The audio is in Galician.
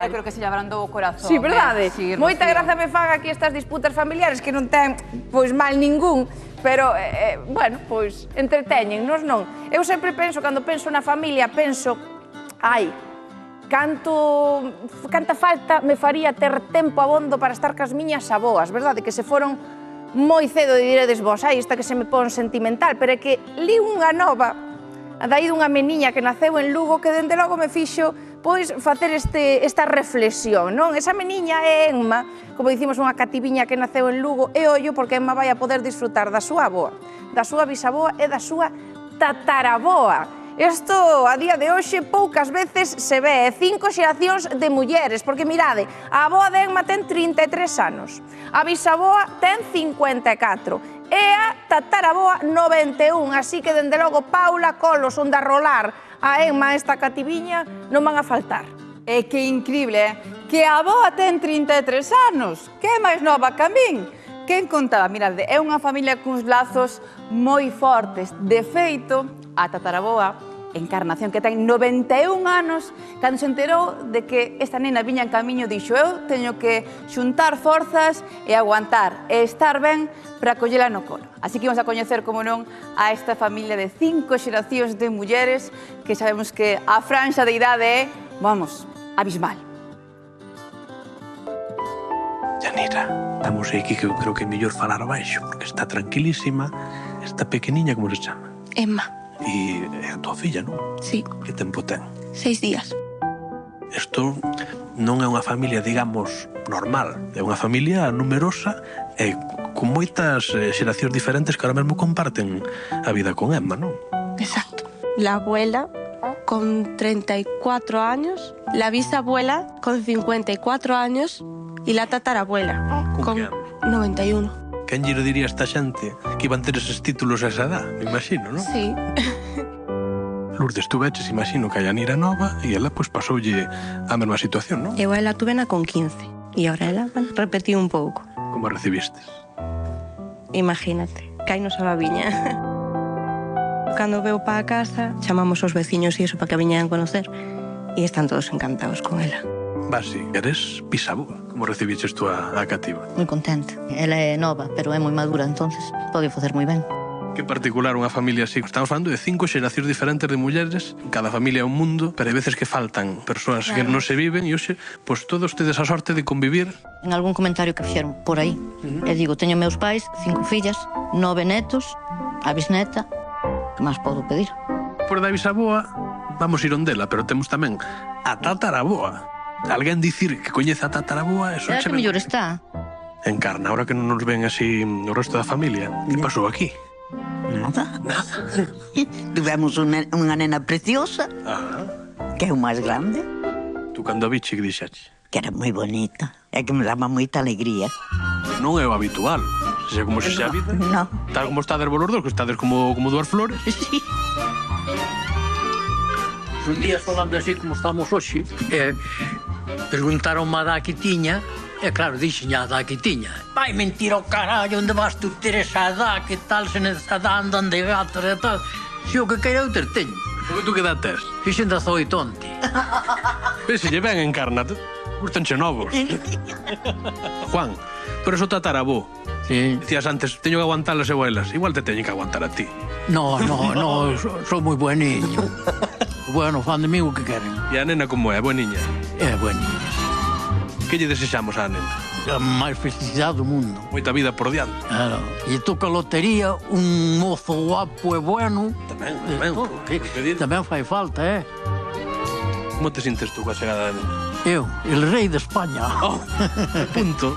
Eu creo que se lle abrandou o corazón. Sí, verdade? Moita graza me fan aquí estas disputas familiares que non ten, pois, mal ningún, pero, bueno, pois, entreteñennos, non? Eu sempre penso, cando penso na familia, penso, ai, canta falta me faría ter tempo abondo para estar cas miñas aboas, verdade? Que se foron moi cedo, diredes vos, ai, esta que se me pon sentimental, pero é que li unha nova, dai dunha meniña que naceu en Lugo, que dende logo me fixo pois facer esta reflexión, non? Esa meniña é Emma, como dicimos, unha cativiña que naceu en Lugo, e ollo porque Emma vai a poder disfrutar da súa aboa, da súa bisaboa e da súa tataraboa. Isto, a día de hoxe, poucas veces se ve, 5 xeracións de mulleres, porque mirade, a aboa de Emma ten 33 anos, a bisaboa ten 54, e a tataraboa 91, así que, dende logo, Paula, Colos, onde a rolar a Emma, esta cativiña, non van a faltar. É que increíble, que a aboa ten 33 anos, que é máis nova que a min. Quen contaba? Mirade, é unha familia cuns lazos moi fortes. De feito, a tataraboa, Encarnación, que ten 91 anos, cando se enterou de que esta nena viña en camiño, dixo, eu teño que xuntar forzas e aguantar e estar ben para collela no colo. Así que vamos a coñecer, como non, a esta familia de 5 xeracións de mulleres que sabemos que a franxa de idade é, vamos, abismal. Yanira, estamos aquí que eu creo que é mellor falar baixo, porque está tranquilísima, esta pequeniña, como se chama? Emma. E é a tua filla, non? Sí. Que tempo ten? 6 días. Isto non é unha familia, digamos, normal. É unha familia numerosa e con moitas xeracións diferentes que ahora mesmo comparten a vida con Emma, non? Exacto. La abuela con 34 años, la bisabuela con 54 años y la tatarabuela con 91. Quen lle diría a esta xente que iban ter eses títulos a esa edad? Me imagino, non? Sí. Lourdes, tú veches, imagino que a Yanira nova e ela, pois, pasoulle a mesma situación, non? Eu ela tuvena con 15 e ahora ela, bueno, repetí un pouco. Como a recibistes? Imagínate, cainos a babiña. Cando veu pa a casa, chamamos aos veciños e iso para que a viñeran conocer e están todos encantados con ela. Basi, eres bisaboa. Como recibiches tú a cativa? Moi contenta. Ela é nova, pero é moi madura, entonces pode facer moi ben. Que particular unha familia así. Estamos falando de 5 xeracións diferentes de mulleres, cada familia é un mundo, pero hai veces que faltan persoas que non se viven e hoxe, pois todos tedes a sorte de convivir. En algún comentario que fixeron por aí, e digo, teño meus pais, 5 fillas, 9 netos, a bisneta, que máis podo pedir? Por da bisaboa, vamos ir ondela, pero temos tamén a tataraboa. Alguén dicir que coñece a tataraboa, eso Será que mellor está? Encarna, ahora que non nos ven así o resto da familia. Que pasou aquí? Nada. Nada. Tivemos unha nena preciosa, que é o máis grande, Tú cando a biche que dixache? que era moi bonita, e que me daba moita alegría. Non é o habitual. Se como se xa a vida. No. Tal como estades vos los dos, que estades como dúas flores. Sí. Un día falando así como estamos hoxe, preguntaron-me a da que tiña, e claro, dixen a da que tiña. Vai mentir ao carallo, onde vas tú ter esa edad, que tal se nesa edad andan de gatos e tal. Se o que queira eu ter teño. Porque tú que edad tes? Fixen 18 onte. Pero se lle ven Encarna, gustanche novos. Juan, por eso tatarabó. Sí. Dicías antes, teño que aguantar as abuelas. Igual te teñen que aguantar a ti. No, sou moi bueniño. Bueno, fan de mí o que queren. E a nena como é? Boa niña? É bueniña. Que lle desexamos á nena? A máis felicidade do mundo. Moita vida por diante. Claro. E toca a lotería, un mozo guapo e bueno. Tamén. Tamén fai falta, Como te sintes tú coa chegada da nena? Eu, el rei de España. Punto.